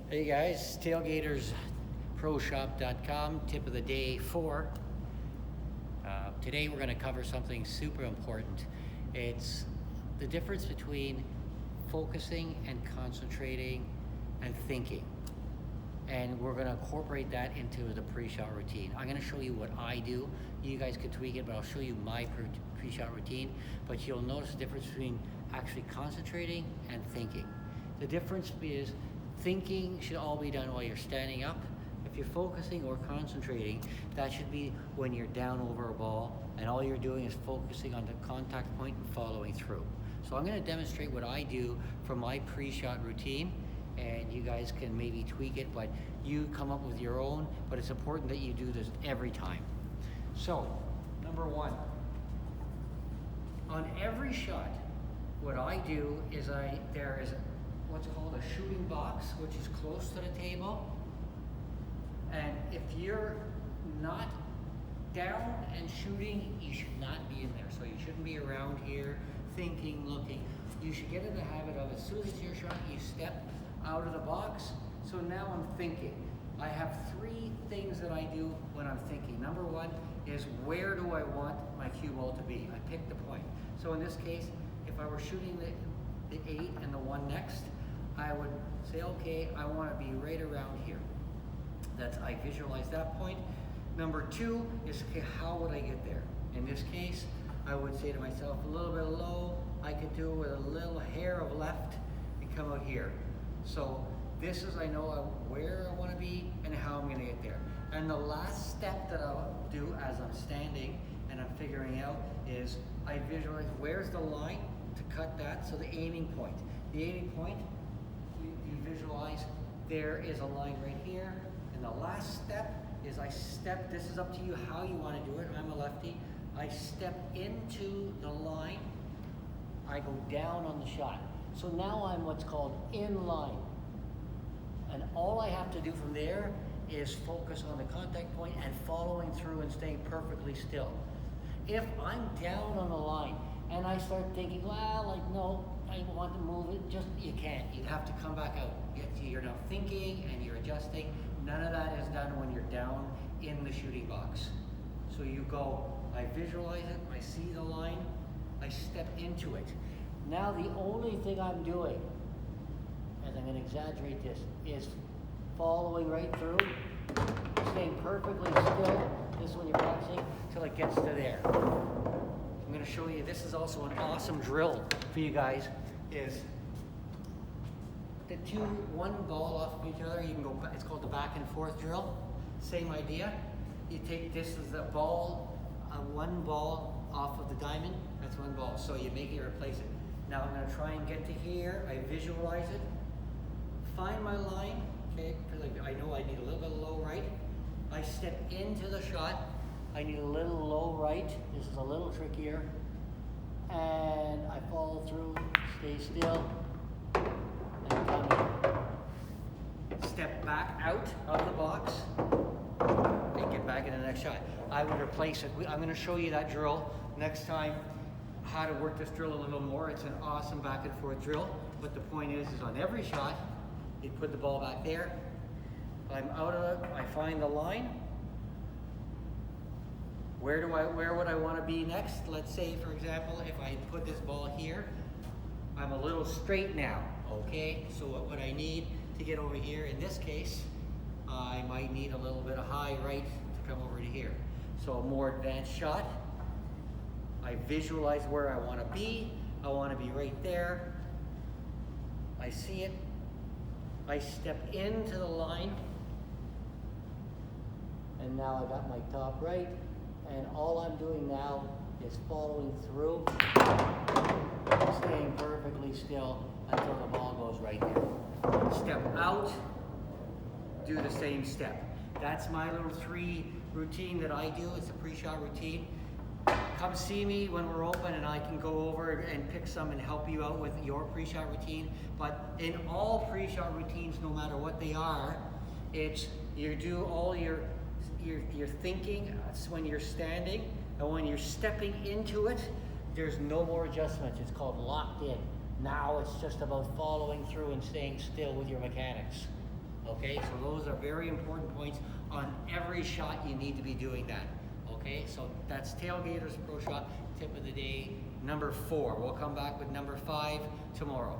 Hey guys, tailgatersproshop.com, tip of the day 4. Today we're going to cover something super important. It's the difference between focusing and concentrating and thinking. And we're going to incorporate that into the pre-shot routine. I'm going to show you what I do. You guys can tweak it, but I'll show you my pre-shot routine. But you'll notice the difference between actually concentrating and thinking. The difference is thinking should all be done while you're standing up. If you're focusing or concentrating, that should be when you're down over a ball and all you're doing is focusing on the contact point and following through. So I'm going to demonstrate what I do for my pre-shot routine, and you guys can maybe tweak it, but you come up with your own, but it's important that you do this every time. So, number 1, on every shot, what I do is there is what's called a shooting box, which is close to the table. And if you're not down and shooting, you should not be in there. So you shouldn't be around here thinking, looking. You should get in the habit of, as soon as it's your shot, you step out of the box. So now I'm thinking. I have 3 things that I do when I'm thinking. Number 1 is, where do I want my cue ball to be? I pick the point. So in this case, if I were shooting the 8 and the 1 next, I would say, okay, I want to be right around here. I visualize that point. Number 2 is, okay, how would I get there? In this case, I would say to myself, a little bit low, I could do it with a little hair of left and come out here. So this is, I know where I want to be and how I'm going to get there. And the last step that I'll do as I'm standing and I'm figuring out is, I visualize where's the line to cut that, so the aiming point. The aiming point, you visualize there is a line right here, and the last step is I step, this is up to you how you want to do it. I'm a lefty. I step into the line, I go down on the shot. So now I'm what's called in line. And all I have to do from there is focus on the contact point and following through and staying perfectly still. If I'm down on the line and I start thinking, well, like, no, I want to move it, you can't. You'd have to come back out. You're now thinking and you're adjusting. None of that is done when you're down in the shooting box. So you go, I visualize it, I see the line, I step into it. Now the only thing I'm doing, and I'm going to exaggerate this, is following right through, staying perfectly still. This is when you're practicing, till it gets to there. I'm going to show you, this is also an awesome drill for you guys, is the one ball off of each other. You can go, it's called the back and forth drill. Same idea. You take, this is the ball, one ball off of the diamond, that's one ball. So you make it, replace it. Now I'm going to try and get to here. I visualize it, find my line, okay, because I know I need a little bit of low right. I step into the shot. I need a little low right. This is a little trickier. And I follow through, stay still, and come in. Step back out of the box and get back in the next shot. I would replace it. I'm going to show you that drill next time, how to work this drill a little more. It's an awesome back and forth drill. But the point is on every shot, you put the ball back there. I'm out of it. I find the line. Where would I want to be next? Let's say, for example, if I put this ball here, I'm a little straight now. Okay, so what would I need to get over here? In this case, I might need a little bit of high right to come over to here. So a more advanced shot. I visualize where I want to be. I want to be right there. I see it. I step into the line. And now I got my top right. And all I'm doing now is following through, staying perfectly still until the ball goes right there. Step out, do the same step. That's my little 3 routine that I do. It's a pre-shot routine. Come see me when we're open and I can go over and pick some and help you out with your pre-shot routine. But in all pre-shot routines, no matter what they are, it's you do all your thinking when you're standing, and when you're stepping into it, there's no more adjustments. It's called locked in. Now it's just about following through and staying still with your mechanics. Okay, so those are very important points. On every shot, you need to be doing that. Okay, so that's Tailgaters Pro Shot tip of the day number 4. We'll come back with number 5 tomorrow.